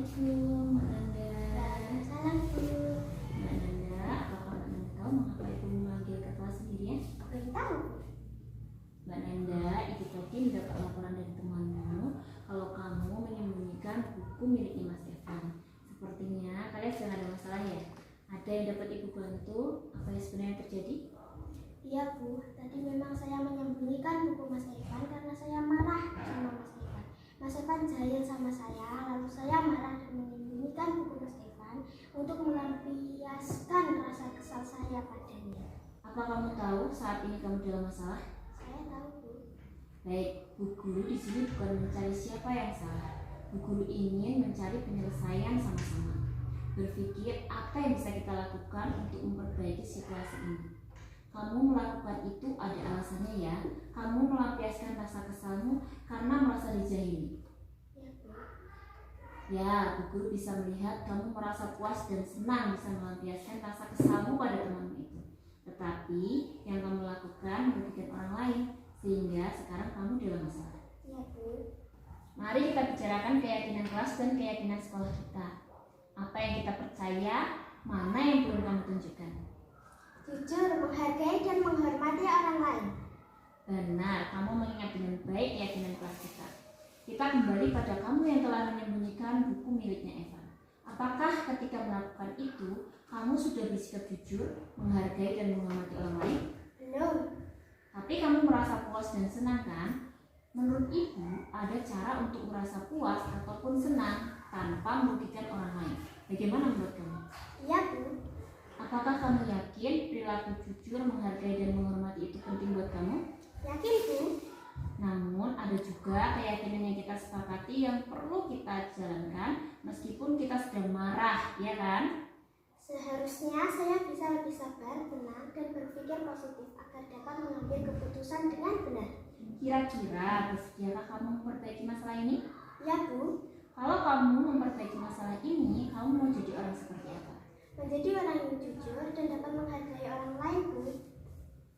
Assalamualaikum, Mbak Nanda. Waalaikumsalam, Bu. Mbak Nanda, apakah Mbak Nanda tahu mengapa Ibu memanggil ke kelas sendirian? Belum tahu. Mbak Nanda, Ibu tadi mendapat laporan dari temanmu kalau kamu menyembunyikan buku miliknya Mas Evan. Sepertinya kalian sedang ada masalah ya? Ada yang dapat Ibu bantu? Apa yang sebenarnya terjadi? Iya, Bu. Tadi memang saya menyembunyikan buku Mas Evan karena saya marah sama Mas Evan. Mas Evan jahil sama saya, lalu saya marah dan menyembunyikan buku Mas Evan untuk melampiaskan rasa kesal saya padanya. Apa kamu tahu saat ini kamu dalam masalah? Saya tahu, Bu. Baik, Bu Guru di sini bukan mencari siapa yang salah. Bu Guru ingin mencari penyelesaian sama-sama. Berpikir apa yang bisa kita lakukan untuk memperbaiki situasi ini. Kamu melakukan itu ada alasannya ya. Kamu melampiaskan rasa kesalmu karena merasa dijahili. Ya, Bu. Ya, Bu Guru bisa melihat kamu merasa puas dan senang bisa melampiaskan rasa kesalmu pada temanmu itu. Tetapi yang kamu lakukan merugikan orang lain, sehingga sekarang kamu dalam masalah. Ya, Bu. Mari kita bicarakan keyakinan kelas dan keyakinan sekolah kita. Apa yang kita percaya, mana yang belum kamu tunjukkan. Jujur, menghargai dan menghormati orang lain. Benar, kamu mengingat dengan baik keyakinan kelas kita. Kita kembali pada kamu yang telah menyembunyikan buku miliknya Evan. Apakah ketika melakukan itu, kamu sudah bersikap jujur, menghargai dan menghormati orang lain? Belum. Tapi kamu merasa puas dan senang kan? Menurut Ibu, ada cara untuk merasa puas ataupun senang tanpa merugikan orang lain. Bagaimana menurut kamu? Iya, Bu. Apakah kamu yakin perilaku jujur, menghargai dan menghormati itu penting buat kamu? Yakin, Bu? Namun ada juga keyakinan yang kita sepakati yang perlu kita jalankan meskipun kita sedang marah, ya kan? Seharusnya saya bisa lebih sabar, tenang, dan berpikir positif agar dapat mengambil keputusan dengan benar. Kira-kira bersediakah kamu memperbaiki masalah ini? Ya, Bu. Kalau kamu memperbaiki masalah ini, kamu mau jadi orang seperti apa? Menjadi orang yang jujur dan dapat menghargai orang lain, Bu.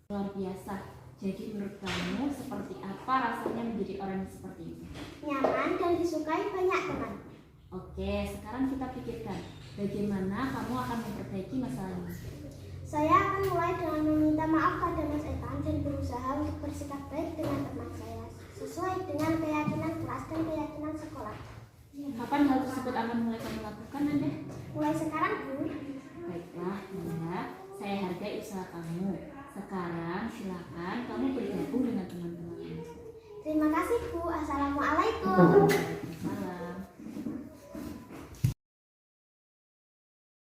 Luar biasa. Jadi menurut kamu seperti apa rasanya menjadi orang yang seperti itu? Nyaman dan disukai banyak teman. Oke, sekarang kita pikirkan bagaimana kamu akan memperbaiki masalah ini. Saya akan mulai dengan meminta maaf pada Mas Evan dan berusaha untuk bersikap baik dengan teman saya sesuai dengan keyakinan kelas dan keyakinan sekolah. Kapan hal tersebut akan mulai kamu lakukan, Nanda? Mulai sekarang, Bu. Baiklah, Nanda, saya hargai usaha kamu. Sekarang silakan kamu bergabung dengan teman-teman. Terima kasih, Bu. Assalamualaikum. Salam.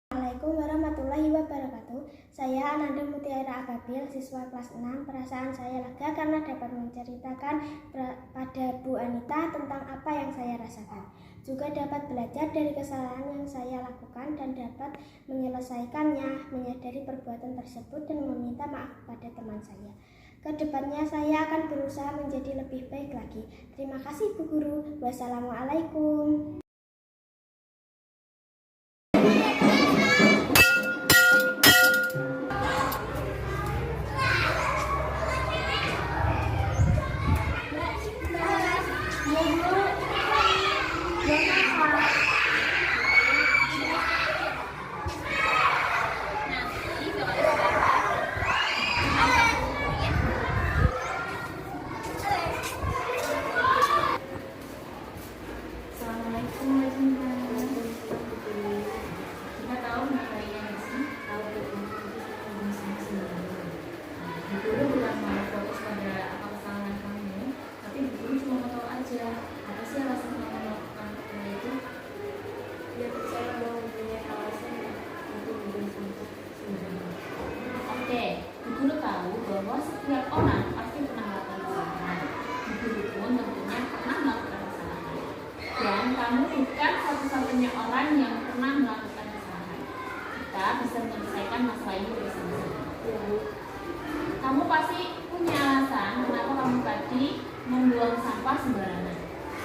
Assalamualaikum warahmatullahi wabarakatuh. Saya Ananda Mutiara Ababil, siswa kelas 6. Perasaan saya lega karena dapat menceritakan pada Bu Anita tentang apa yang saya rasakan. Juga dapat belajar dari kesalahan yang saya lakukan dan dapat menyelesaikannya, menyadari perbuatan tersebut dan meminta maaf kepada teman saya. Kedepannya saya akan berusaha menjadi lebih baik lagi. Terima kasih, Bu Guru. Wassalamualaikum. Assalamualaikum warahmatullahi wabarakatuh. Kita tahu materinya nggak sih? Tahu Bu Guru bukan mau fokus pada apa kesalahan kamu, tapi Bu Guru cuma mau tahu aja apa sih alasan kamu melakukan hal itu? Ya, saya mau punya alasan untuk membentuk sebenarnya. Oke, Bu Guru tahu bahwa setiap orang pasti pernah melakukan kesalahan. Bu Guru pun tentunya pernah melakukan kesalahan. Dan kamu bukan satu-satunya orang yang pernah melakukan kesalahan. Kita bisa menyelesaikan masalah ini bersama-sama. Kamu pasti punya alasan kenapa kamu tadi membuang sampah sembarangan.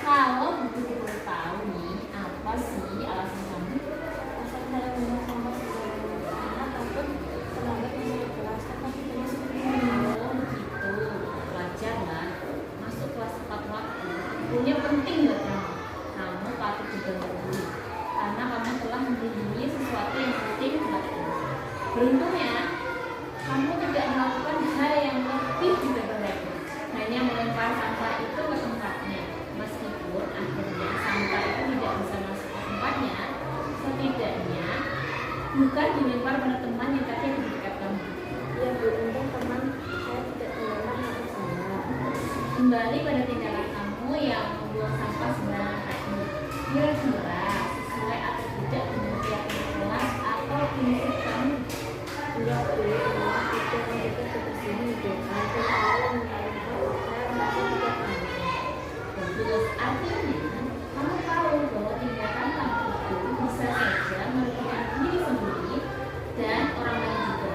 Kalau Bu Guru boleh tahu nih, apa sih alasan kamu? Alasan saya membuang sampah sembarangan karena takut terlambat masuk kelas, tapi termasuk Oh begitu, wajar lah. Masuk kelas tepat waktu, punya penting buat kamu. Kamu patut juga ngerti. Beruntungnya, kamu tidak melakukan hal yang lebih dicoba lagi, hanya melempar sampah itu ke tempatnya. Meskipun akhirnya sampah itu tidak bisa masuk ke tempatnya, setidaknya bukan dilempar pada teman yang tadi di dekat kamu. Ya Bu, untung teman saya tidak terlalu maafkan saya. Kembali pada tindakan kamu yang membuang sampah sembarangan tadi. Kira-kira sesuai atau tidak dengan keyakinan kelas atau prinsip kamu? Iya Bu, memang itu menjaga kebersihan lingkungan dan saya menginginkan usaha masih tidak banyak. Bagus, artinya kamu tahu bahwa tindakan kamu itu bisa saja merugikan diri sendiri dan orang lain juga.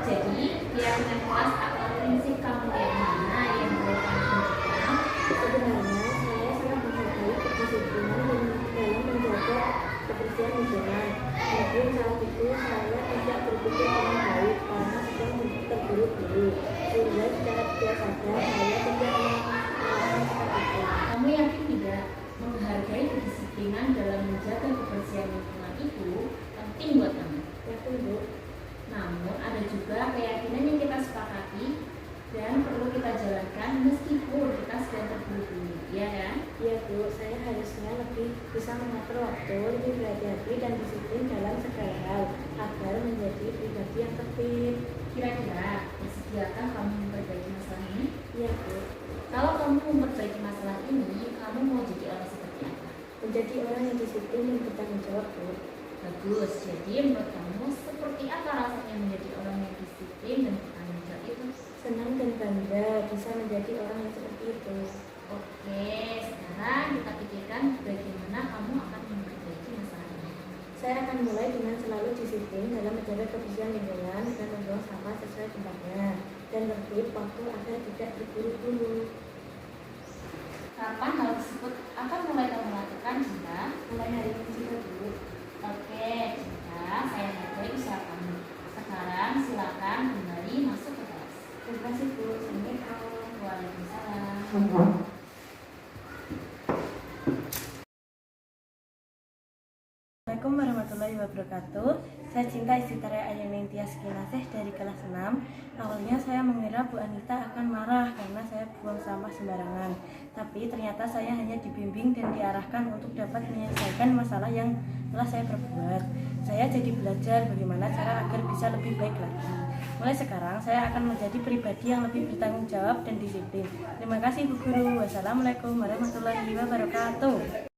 Jadi, keyakinan kelas atau prinsip kamu yang mana yang boleh kamu tunjukkan? Sebenarnya saya sangat menghargai kedisiplinan dalam menjaga kebersihan lingkungan. Mungkin saat itu saya tidak berpikir dengan baik karena sedang terburu-buru, sehingga secara tidak sadar saya tidak melakukan seperti itu. Kamu yakin tidak menghargai kedisiplinan dalam menjaga kebersihan lingkungan itu penting buat kamu? Yakin Bu? Namun ada juga keyakinan yang kita sepakati dan perlu kita jalankan meskipun kita sedang terburu-buru, ya kan? Iya Bu, saya harusnya lebih bisa mengatur waktu, lebih berhati-hati dan disiplin dalam segala hal agar menjadi pribadi yang tertib. Kira-kira bersediakah kamu memperbaiki masalah ini? Iya Bu, Kalau kamu memperbaiki masalah ini, kamu mau jadi orang seperti apa? menjadi orang yang disiplin dan bertanggung jawab Bu. Bagus, jadi menurut kamu seperti apa rasanya menjadi orang yang disiplin dan bertanggung jawab itu? Senang dan bangga bisa menjadi orang yang seperti itu. Oke, sekarang kita pikirkan bagaimana kamu akan memperbaiki masalah ini. Saya akan mulai dengan selalu disiplin dalam menjaga kebersihan lingkungan dan membuang sampah sesuai tempatnya dan tertib waktu agar tidak terburu-buru. Kapan hal tersebut akan mulai kamu lakukan, Cinta? Mulai hari ini juga Bu. Oke, Cinta, saya hargai usaha kamu. Sekarang silakan kembali masuk ke kelas. Terima kasih Bu. Assalamualaikum. Waalaikumsalam. Assalamualaikum warahmatullahi wabarakatuh. Saya Cinta Istitara Ayuning Tias Kinaseh dari kelas 6. Awalnya saya mengira Bu Anita akan marah karena saya buang sampah sembarangan. Tapi ternyata saya hanya dibimbing dan diarahkan untuk dapat menyelesaikan masalah yang telah saya perbuat. Saya jadi belajar bagaimana cara agar bisa lebih baik lagi. Mulai sekarang saya akan menjadi pribadi yang lebih bertanggung jawab dan disiplin. Terima kasih Bu Guru. Wassalamualaikum warahmatullahi wabarakatuh.